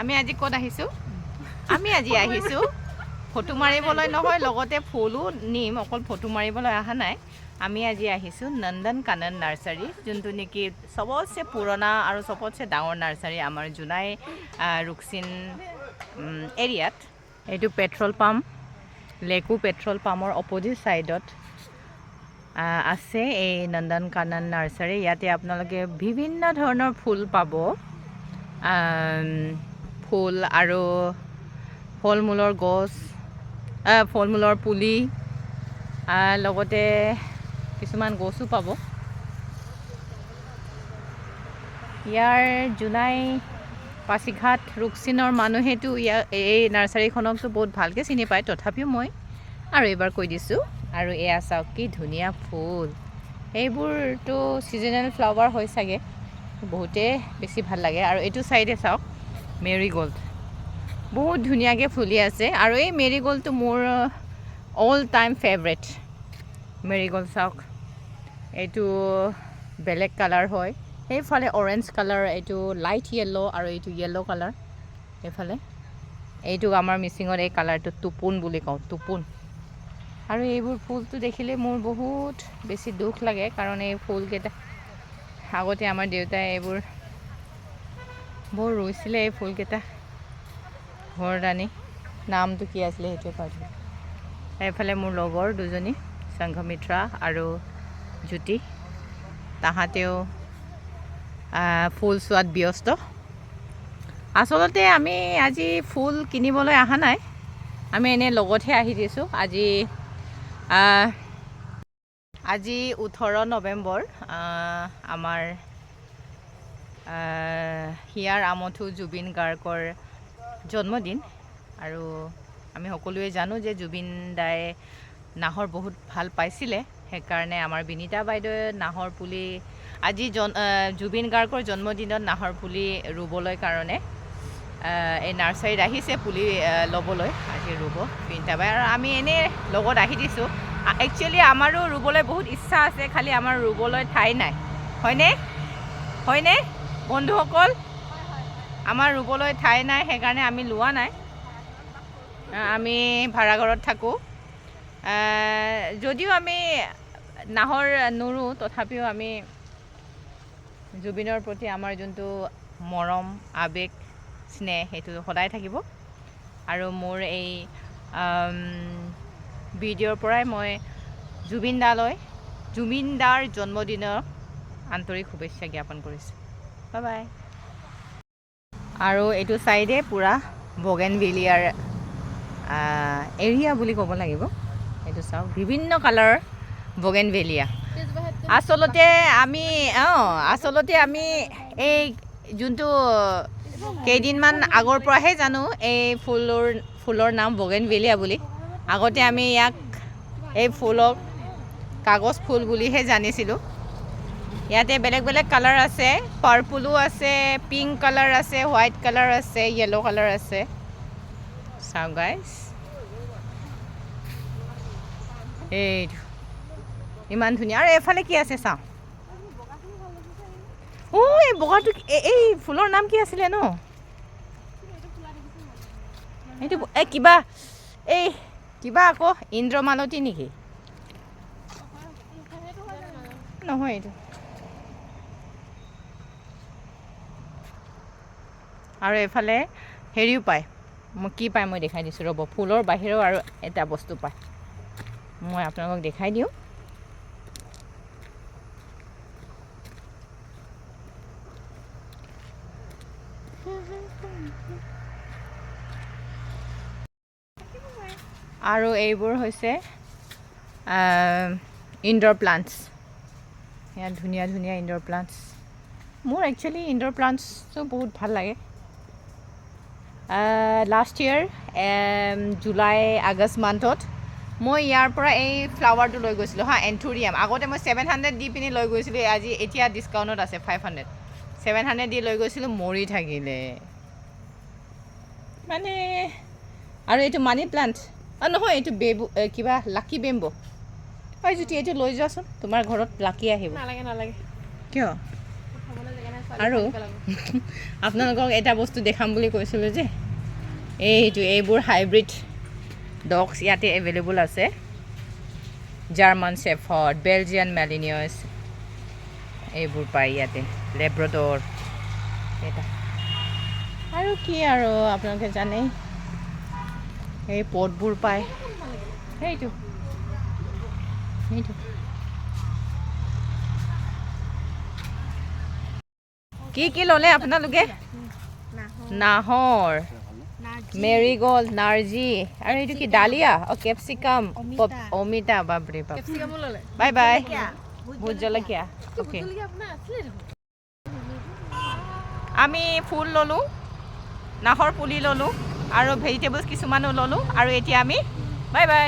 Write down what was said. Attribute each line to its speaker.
Speaker 1: আমি আজি ক'ত আহিছোঁ? আমি আজি আহিছোঁ ফটো মাৰিবলৈ নহয়, লগতে ফুলো নিম, অকল ফটো মাৰিবলৈ অহা নাই। আমি আজি আহিছোঁ নন্দন কানন নাৰ্চাৰী, যোনটো নেকি চবতছে পুৰণা আৰু চবতছে ডাঙৰ নাৰ্চাৰী আমাৰ জোনাই ৰুকচিন এৰিয়াত। এইটো পেট্ৰল পাম্প, লেকু পেট্ৰল পাম্পৰ অপজিট ছাইডত আছে এই নন্দন কানন নাৰ্চাৰী। ইয়াতে আপোনালোকে বিভিন্ন ধৰণৰ ফুল পাব, ফুল আৰু ফল মূলৰ গছ, ফল মূলৰ পুলি, লগতে কিছুমান গছো পাব। ইয়াৰ জোনাই পাছিঘাট ৰুকচিনৰ মানুহেতো এই নাৰ্চাৰীখনকতো বহুত ভালকৈ চিনি পায়, তথাপিও মই আৰু এইবাৰ কৈ দিছোঁ। আৰু এয়া চাওক কি ধুনীয়া ফুল, এইবোৰতো ছিজনেল ফ্লাৱাৰ হয় চাগে, বহুতেই বেছি ভাল লাগে। আৰু এইটো চাইডে চাওক মেৰিগ'ল্ড, বহুত ধুনীয়াকৈ ফুলি আছে। আৰু এই মেৰিগ'ল্ডটো মোৰ অল টাইম ফেভৰেট। মেৰিগ'ল্ড চাওক, এইটো বেলেগ কালাৰ হয়, সেইফালে অৰেঞ্জ কালাৰ, এইটো লাইট য়েল্ল' আৰু এইটো য়েল্ল' কালাৰ। এইফালে এইটো আমাৰ মিচিঙত এই কালাৰটো টোপোন বুলি কওঁ, টোপোন। আৰু এইবোৰ ফুলটো দেখিলে মোৰ বহুত বেছি দুখ লাগে, কাৰণ এই ফুলকেইটা আগতে আমাৰ দেউতাই এইবোৰ বৰ ৰুইছিলে, এই ফুলকেইটা ঘৰত আনি। নামটো কি আছিলে সেইটোৱে পাহৰিলোঁ। এইফালে মোৰ লগৰ দুজনী সংঘমিত্ৰা আৰু জ্যোতি, তাহাঁতেও ফুল চোৱাত ব্যস্ত। আচলতে আমি আজি ফুল কিনিবলৈ অহা নাই, আমি এনেই লগতহে আহি দিছোঁ। আজি 18 নৱেম্বৰ, আমাৰ হিয়াৰ আমঠু জুবিন গাৰ্গৰ জন্মদিন। আৰু আমি সকলোৱে জানো যে জুবিন দাই নাহৰ বহুত ভাল পাইছিলে, সেইকাৰণে আমাৰ বিনীতা বাইদেৱে নাহৰ পুলি আজি জুবিন গাৰ্গৰ জন্মদিনত নাহৰ পুলি ৰুবলৈ কাৰণে এই নাৰ্চাৰীত আহিছে পুলি ল'বলৈ। আজি ৰুব বিনীতা বাই, আৰু আমি এনেই লগত আহি দিছোঁ। একচুৱেলি আমাৰো ৰুবলৈ বহুত ইচ্ছা আছে, খালি আমাৰ ৰুবলৈ ঠাই নাই, হয়নে হয়নে বন্ধুসকল? আমাৰ ৰুবলৈ ঠাই নাই, সেইকাৰণে আমি লোৱা নাই। আমি ভাড়াঘৰত থাকোঁ, যদিও আমি নাহৰ নুৰো, তথাপিও আমি জুবিনৰ প্ৰতি আমাৰ যোনটো মৰম, আৱেগ, স্নেহ, সেইটো সদায় থাকিব। আৰু মোৰ এই ভিডিঅ'ৰ পৰাই মই জুবিন দাৰ জন্মদিনৰ আন্তৰিক শুভেচ্ছা জ্ঞাপন কৰিছোঁ। Bye bye. আৰু এইটো চাইডে পূৰা বগেনভিলিয়াৰ এৰিয়া বুলি ক'ব লাগিব। এইটো চাওক বিভিন্ন কালাৰৰ বগেনভেলিয়া। আচলতে আমি এই যোনটো কেইদিনমান আগৰ পৰাহে জানো এই ফুলৰ নাম বগেনভেলিয়া বুলি। আগতে আমি ইয়াক এই ফুলক কাগজ ফুল বুলিহে জানিছিলোঁ। ইয়াতে বেলেগ বেলেগ কালাৰ আছে, পাৰ্পলো আছে, পিংক কালাৰ আছে, হোৱাইট কালাৰ আছে, য়েল্ল' কালাৰ আছে। চাওক গাইজ, এইটো ইমান ধুনীয়া। আৰু এফালে কি আছে চাওঁ। এই বগাটো এই ফুলৰ নাম কি আছিলে ন? এইটো কিবা আকৌ ইন্দ্ৰমালতী নেকি? নহয়, এইটো আৰু এইফালে হেৰিও পায়, কি পায় মই দেখাই দিছোঁ ৰ'ব। ফুলৰ বাহিৰেও আৰু এটা বস্তু পায়, মই আপোনালোকক দেখাই দিওঁ। আৰু এইবোৰ হৈছে ইনড'ৰ প্লাণ্টছ। ইয়াত ধুনীয়া ধুনীয়া ইনড'ৰ প্লাণ্টছ। মোৰ একচুৱেলি ইনড'ৰ প্লাণ্টছটো বহুত ভাল লাগে। লাষ্ট ইয়েৰ জুলাই আগষ্ট মান্থত মই ইয়াৰ পৰা এই ফ্লাৱাৰটো লৈ গৈছিলোঁ এন্থুৰিয়াম। আগতে মই 700 দি পিনি লৈ গৈছিলোঁ, এতিয়া ডিছকাউণ্টত আছে 500। 700 দি লৈ গৈছিলোঁ, মৰি থাকিলে মানে। আৰু এইটো মানি প্লাণ্ট, নহয় এইটো কিবা লাকি বেম্বো। জ্যোতি, এইটো লৈ যোৱাচোন, তোমাৰ ঘৰত লাকি আহিব।
Speaker 2: নালাগে
Speaker 1: কিয়? আৰু আপোনালোকক এটা বস্তু দেখাম বুলি কৈছিলোঁ যে এইবোৰ হাইব্ৰিড ডগছ ইয়াতে এভেইলেবল আছে জাৰ্মান শ্বেফাৰ্ড বেলজিয়ান মেলিনিয়াছ এইবোৰ পায় ইয়াতে লেব্ৰাডৰ এটা আৰু কি আৰু আপোনালোকে জানে এই পটবোৰ পায় সেইটো কি ল'লে আপোনালোকে নাহৰ মেৰিগ'ল্ড নাৰ্জী আৰু এইটো কি ডালিয়া কেপচিকাম অমিতা বাপৰে বাপ বাই বাই ভোট জলকীয়া অ'কে আমি ফুল ল'লোঁ নাহৰ পুলি ল'লোঁ আৰু ভেজিটেবলছ কিছুমানো ল'লোঁ আৰু এতিয়া আমি বাই বাই